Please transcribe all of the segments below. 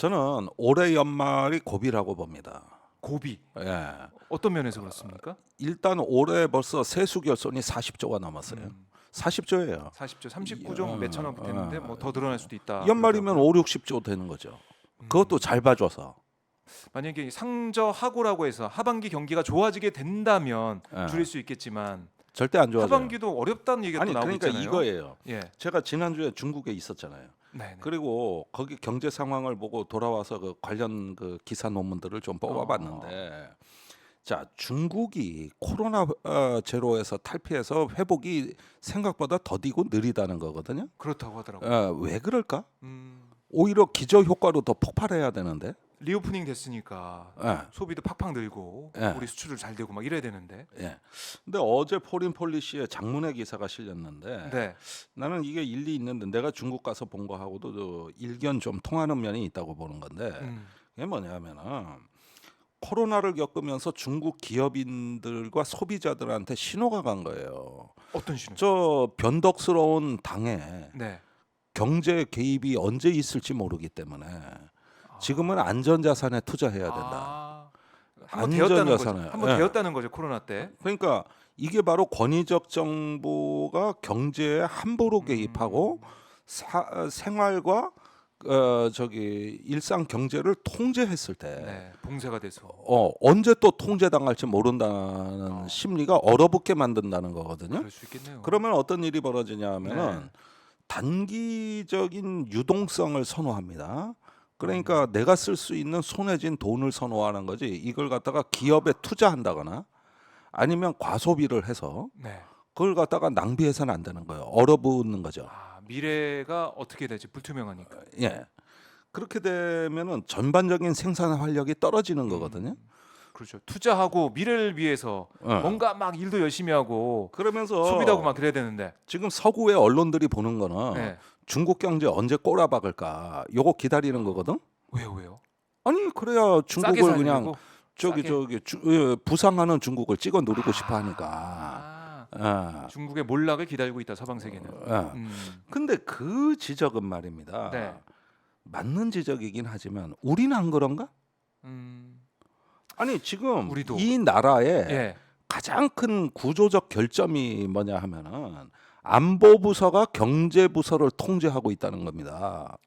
저는 올해 연말이 고비라고 봅니다. 고비. 예. 어떤 면에서 그렇습니까? 일단 올해 벌써 세수 결손이 40조가 넘었어요. 40조예요. 40조, 39조 몇천억 됐는데 뭐 더 늘어날 수도 있다. 연말이면 그러더라고요. 5, 60조 되는 거죠. 그것도 잘 봐줘서. 만약에 상저하고라고 해서 하반기 경기가 좋아지게 된다면 예. 줄일 수 있겠지만 절대 안 좋아져요. 하반기도 어렵다는 얘기가 아니 또 나오고 그러니까 있잖아요. 이거예요. 예. 제가 지난주에 중국에 있었잖아요. 네. 그리고 거기 경제 상황을 보고 돌아와서 그 관련 그 기사 논문들을 좀 뽑아봤는데, 자 중국이 코로나 제로에서 탈피해서 회복이 생각보다 더디고 느리다는 거거든요. 그렇다고 하더라고요. 왜 그럴까? 음, 오히려 기저 효과로 더 폭발해야 되는데. 리오프닝 됐으니까 예. 소비도 팍팍 늘고 예. 우리 수출도 잘 되고 막 이래야 되는데. 예. 근데 어제 포린 폴리시에 장문의 기사가 실렸는데 네. 나는 이게 일리 있는데, 내가 중국 가서 본 거하고도 그 일견 좀 통하는 면이 있다고 보는 건데, 이게 뭐냐면은 코로나를 겪으면서 중국 기업인들과 소비자들한테 신호가 간 거예요. 어떤 신호? 저 변덕스러운 당에 네. 경제 개입이 언제 있을지 모르기 때문에 지금은 안전자산에 투자해야 된다. 한번 되었다는 거죠. 안전자산을. 한번 예. 되었다는 거죠. 코로나 때. 그러니까 이게 바로 권위적 정부가 경제에 함부로 개입하고 생활과 저기 일상 경제를 통제했을 때 네. 봉쇄가 돼서. 언제 또 통제당할지 모른다는 심리가 얼어붙게 만든다는 거거든요. 그럴 수 있겠네요. 그러면 어떤 일이 벌어지냐 하면은 네. 단기적인 유동성을 선호합니다. 그러니까 내가 쓸 수 있는 손해진 돈을 선호하는 거지, 이걸 갖다가 기업에 투자한다거나 아니면 과소비를 해서 네. 그걸 갖다가 낭비해서는 안 되는 거예요. 얼어붙는 거죠. 미래가 어떻게 될지 불투명하니까. 예. 그렇게 되면은 전반적인 생산 활력이 떨어지는 거거든요. 그렇죠. 투자하고 미래를 위해서 뭔가 막 일도 열심히 하고 그러면서 소비도 하고 막 그래야 되는데. 지금 서구의 언론들이 보는 거는 네. 중국 경제 언제 꼬라박을까, 요거 기다리는 거거든. 왜요? 아니 그래야 싸게 중국을 그냥 살려고? 저기 부상하는 중국을 찍어 누르고 싶어 하니까. 중국의 몰락을 기다리고 있다, 서방 세계는. 근데 그 지적은 말입니다. 네. 맞는 지적이긴 하지만 우리는 안 그런가? 아니 지금 우리도. 이 나라의 예. 가장 큰 구조적 결점이 뭐냐 하면은 안보부서가 경제부서를 통제하고 있다는 겁니다.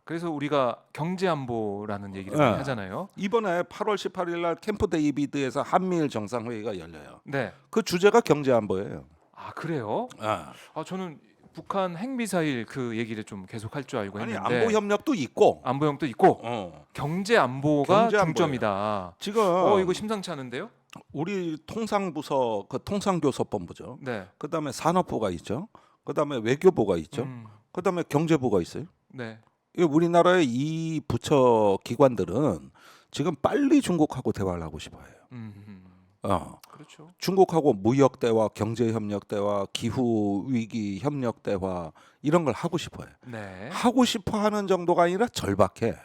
그래서 우리가 경제안보라는 얘기를 네. 많이 하잖아요. 이번에 8월 18일 날 캠프 데이비드에서 한미일 정상회의가 열려요. 네. 그 주제가 경제안보예요. 그래요? 저는 북한 핵미사일 그 얘기를 좀 계속 할 줄 알고 아니 했는데 안보 협력도 있고 안보형도 있고 경제안보가 경제안보예요. 중점이다. 지금 이거 심상치 않은데요? 우리 통상부서 그 통상교섭본부죠. 네. 그다음에 산업부가 있죠. 그다음에 외교부가 있죠. 그다음에 경제부가 있어요. 네. 우리나라의 이 부처 기관들은 지금 빨리 중국하고 대화를 하고 싶어해요. 그렇죠. 중국하고 무역 대화, 경제 협력 대화, 기후 위기 협력 대화 이런 걸 하고 싶어요. 네. 하고 싶어하는 정도가 아니라 절박해.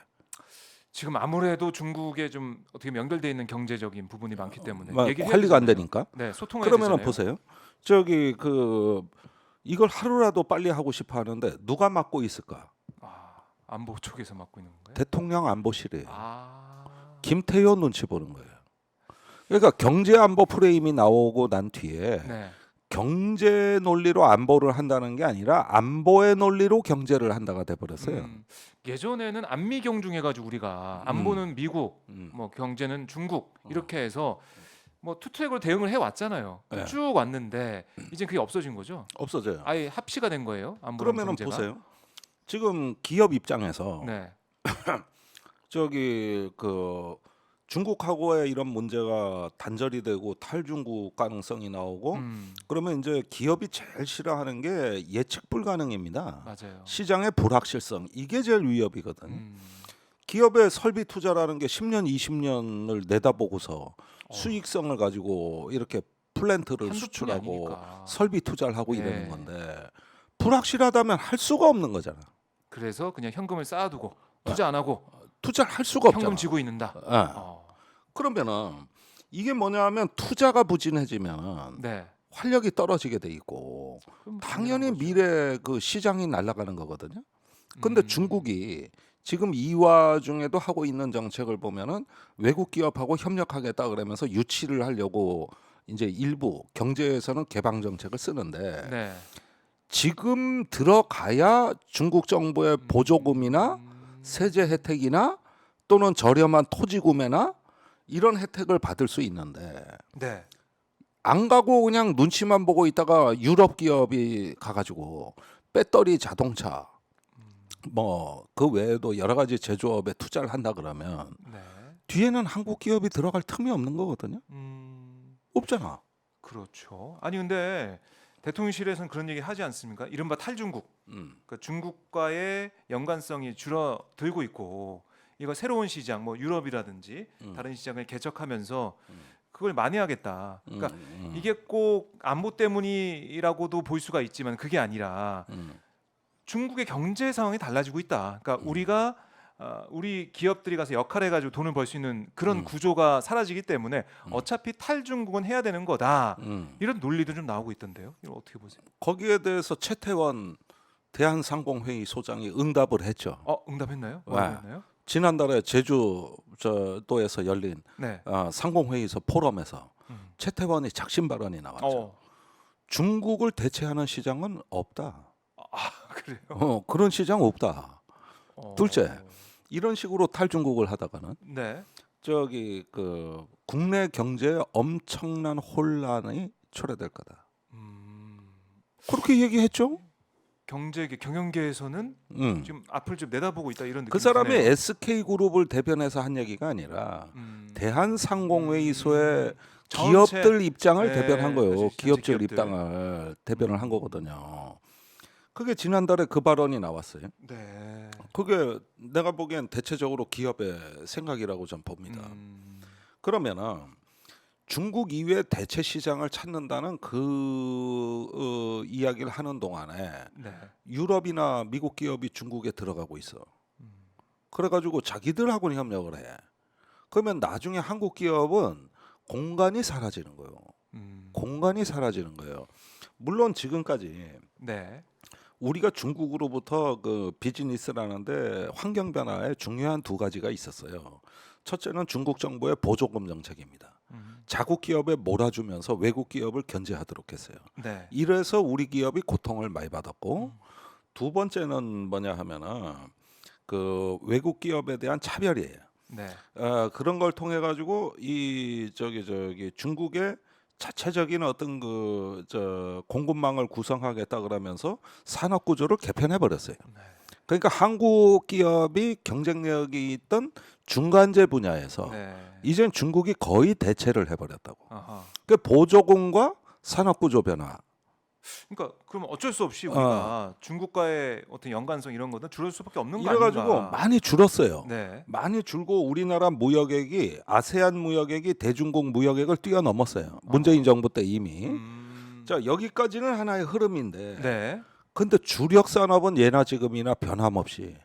지금 아무래도 중국에 좀 어떻게 연결돼 있는 경제적인 부분이 많기 때문에 얘기를 관리가 해야 안 되잖아요. 되니까. 네, 소통을 그러면은 해야 되잖아요. 보세요. 저기 이걸 하루라도 빨리 하고 싶어 하는데 누가 맡고 있을까? 안보 쪽에서 맡고 있는 건가요? 대통령 안보실이에요. 김태효 눈치 보는 거예요. 그러니까 경제 안보 프레임이 나오고 난 뒤에 네. 경제 논리로 안보를 한다는 게 아니라 안보의 논리로 경제를 한다가 돼 버렸어요. 예전에는 안미경중 해가지고 우리가 안보는 미국, 뭐 경제는 중국 이렇게 해서 뭐 투트랙으로 대응을 해 왔잖아요. 네. 쭉 왔는데 이제 그게 없어진 거죠. 없어져요. 아예 합치가 된 거예요. 안보랑 그러면은 경제가. 보세요. 지금 기업 입장에서 네. 저기 중국하고의 이런 문제가 단절이 되고 탈중국 가능성이 나오고 그러면 이제 기업이 제일 싫어하는 게 예측 불가능입니다. 맞아요. 시장의 불확실성, 이게 제일 위협이거든. 기업의 설비 투자라는 게 10년, 20년을 내다보고서 수익성을 가지고 이렇게 플랜트를 한두 푼이 수출하고 아니니까. 설비 투자를 하고 네. 이러는 건데 불확실하다면 할 수가 없는 거잖아. 그래서 그냥 현금을 쌓아두고 투자 안 하고 투자를 할 수가 없잖아. 현금 쥐고 있는다. 그러면은 이게 뭐냐 하면 투자가 부진해지면 네. 활력이 떨어지게 돼 있고 그럼 당연히 당연한 거죠. 미래 그 시장이 날아가는 거거든요. 근데 중국이 지금 이 와중에도 하고 있는 정책을 보면은 외국 기업하고 협력하겠다 그러면서 유치를 하려고 이제 일부 경제에서는 개방 정책을 쓰는데 네. 지금 들어가야 중국 정부의 보조금이나 세제 혜택이나 또는 저렴한 토지 구매나 이런 혜택을 받을 수 있는데 네. 안 가고 그냥 눈치만 보고 있다가 유럽 기업이 가가지고 배터리 자동차 뭐 그 외에도 여러 가지 제조업에 투자를 한다 그러면 네. 뒤에는 한국 기업이 들어갈 틈이 없는 거거든요. 없잖아. 그렇죠. 아니 근데 대통령실에서는 그런 얘기 하지 않습니까? 이른바 탈중국. 그러니까 중국과의 연관성이 줄어들고 있고 이거 새로운 시장 뭐 유럽이라든지 다른 시장을 개척하면서 그걸 만회하겠다. 그러니까 이게 꼭 안보 때문이라고도 볼 수가 있지만 그게 아니라 중국의 경제 상황이 달라지고 있다. 그러니까 우리가 우리 기업들이 가서 역할해가지고 돈을 벌 수 있는 그런 구조가 사라지기 때문에 어차피 탈중국은 해야 되는 거다. 이런 논리도 좀 나오고 있던데요. 이거 어떻게 보세요? 거기에 대해서 최태원 대한상공회의 소장이 응답을 했죠. 응답했나요? 네. 뭐라고 했나요? 지난달에 제주도에서 열린 네. 상공회의소 포럼에서 최태원이 작심 발언이 나왔죠. 중국을 대체하는 시장은 없다. 그래요? 그런 시장 없다. 둘째, 이런 식으로 탈중국을 하다가는 네. 저기 그 국내 경제에 엄청난 혼란이 초래될 거다. 그렇게 얘기했죠. 경영계에서는 지금 앞을 좀 내다보고 있다 이런 느낌이 그 사람이 드네요. SK그룹을 대변해서 한 얘기가 아니라 대한상공회의소의 전체- 기업들 입장을 네, 대변한 거예요. 그렇죠. 기업들 기업들. 입장을 대변을 한 거거든요. 그게 지난달에 그 발언이 나왔어요. 네. 그게 내가 보기엔 대체적으로 기업의 생각이라고 좀 봅니다. 그러면은 중국 이외 대체 시장을 찾는다는 그 이야기를 하는 동안에 네. 유럽이나 미국 기업이 중국에 들어가고 있어. 그래가지고 자기들하고는 협력을 해. 그러면 나중에 한국 기업은 공간이 사라지는 거예요. 공간이 사라지는 거예요. 물론 지금까지 네. 우리가 중국으로부터 그 비즈니스라는데 환경 변화에 중요한 두 가지가 있었어요. 첫째는 중국 정부의 보조금 정책입니다. 자국 기업에 몰아주면서 외국 기업을 견제하도록 했어요. 네. 이래서 우리 기업이 고통을 많이 받았고 두 번째는 뭐냐 하면은 그 외국 기업에 대한 차별이에요. 네. 그런 걸 통해 가지고 이 저기 중국의 자체적인 어떤 그 공급망을 구성하겠다 그러면서 산업 구조를 개편해 버렸어요. 그러니까 한국 기업이 경쟁력이 있던 중간재 분야에서 네. 이젠 중국이 거의 대체를 해버렸다고. 아하. 그 보조금과 산업 구조 변화. 그러니까 그럼 어쩔 수 없이 우리가 중국과의 어떤 연관성 이런 거는 줄을 수밖에 없는 거 이래가지고 아닌가? 많이 줄었어요. 네. 많이 줄고 우리나라 무역액이 아세안 무역액이 대중국 무역액을 뛰어넘었어요. 문재인 정부 때 이미. 자 여기까지는 하나의 흐름인데. 네. 근데 주력 산업은 예나 지금이나 변함없이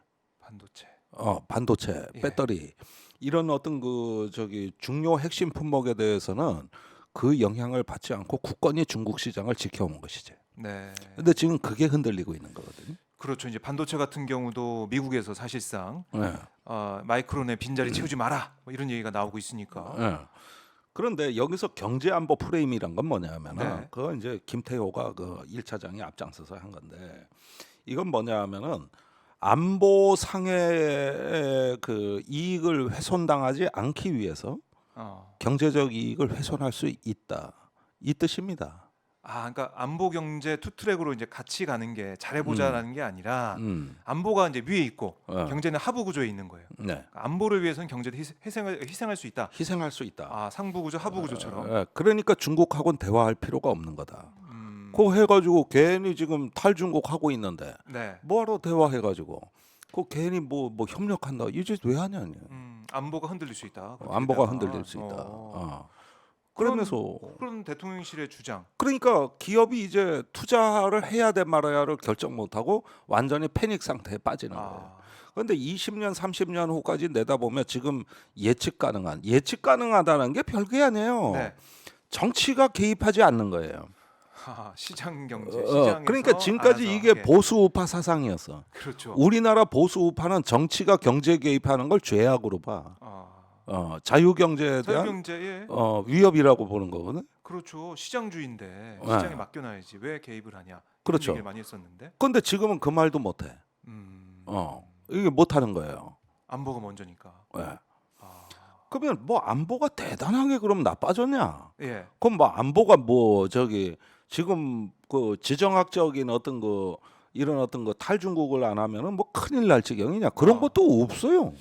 반도체, 예. 배터리 이런 어떤 그 중요 핵심 품목에 대해서는 그 영향을 받지 않고 굳건히 중국 시장을 지켜온 것이지. 네. 근데 지금 그게 흔들리고 있는 거거든요. 그렇죠. 이제 반도체 같은 경우도 미국에서 사실상 네. 마이크론의 빈자리 채우지 마라 뭐 이런 얘기가 나오고 있으니까. 네. 그런데 여기서 경제 안보 프레임이란 건 뭐냐면은 네. 그거 이제 김태호가 그 1차장이 앞장서서 한 건데 이건 뭐냐면은 안보상의 그 이익을 훼손당하지 않기 위해서 경제적 이익을 훼손할 수 있다. 이 뜻입니다. 그러니까 안보 경제 투 트랙으로 이제 같이 가는 게 잘해보자라는 게 아니라 안보가 이제 위에 있고 경제는 하부 구조에 있는 거예요. 네. 그러니까 안보를 위해서는 경제도 희생할 수 있다. 희생할 수 있다. 상부 구조, 하부 구조처럼. 예, 그러니까 중국하고는 대화할 필요가 없는 거다. 그거 해가지고 괜히 지금 탈중국 하고 있는데 네. 뭐하러 대화해가지고 그 괜히 뭐 협력한다 이제 왜 하냐니. 안보가 흔들릴 수 있다. 안보가 흔들릴 수 있다. 그러면서 그런 대통령실의 주장. 그러니까 기업이 이제 투자를 해야 돼 말아야를 결정 못하고 완전히 패닉 상태에 빠지는 거예요. 그런데 20년, 30년 후까지 내다보면 지금 예측 가능하다는 게 별게 아니에요. 네. 정치가 개입하지 않는 거예요. 시장 경제, 시장에서 그러니까 지금까지 알아서 이게 하게. 보수 우파 사상이었어. 그렇죠. 우리나라 보수 우파는 정치가 경제 개입하는 걸 죄악으로 봐. 자유 경제에 대한 자유경제에 위협이라고 보는 거거든. 그렇죠. 시장주의인데 네. 시장에 맡겨놔야지 왜 개입을 하냐. 이런 그렇죠. 얘기를 많이 했었는데. 근데 지금은 그 말도 못해. 이게 못하는 거예요. 안보가 먼저니까. 예. 아, 그러면 뭐 안보가 대단하게 그럼 나빠졌냐? 예. 그럼 뭐 안보가 뭐 저기 지금 그 지정학적인 어떤 거 이런 어떤 거 탈중국을 안 하면은 뭐 큰일 날 지경이냐? 그런 것도 없어요.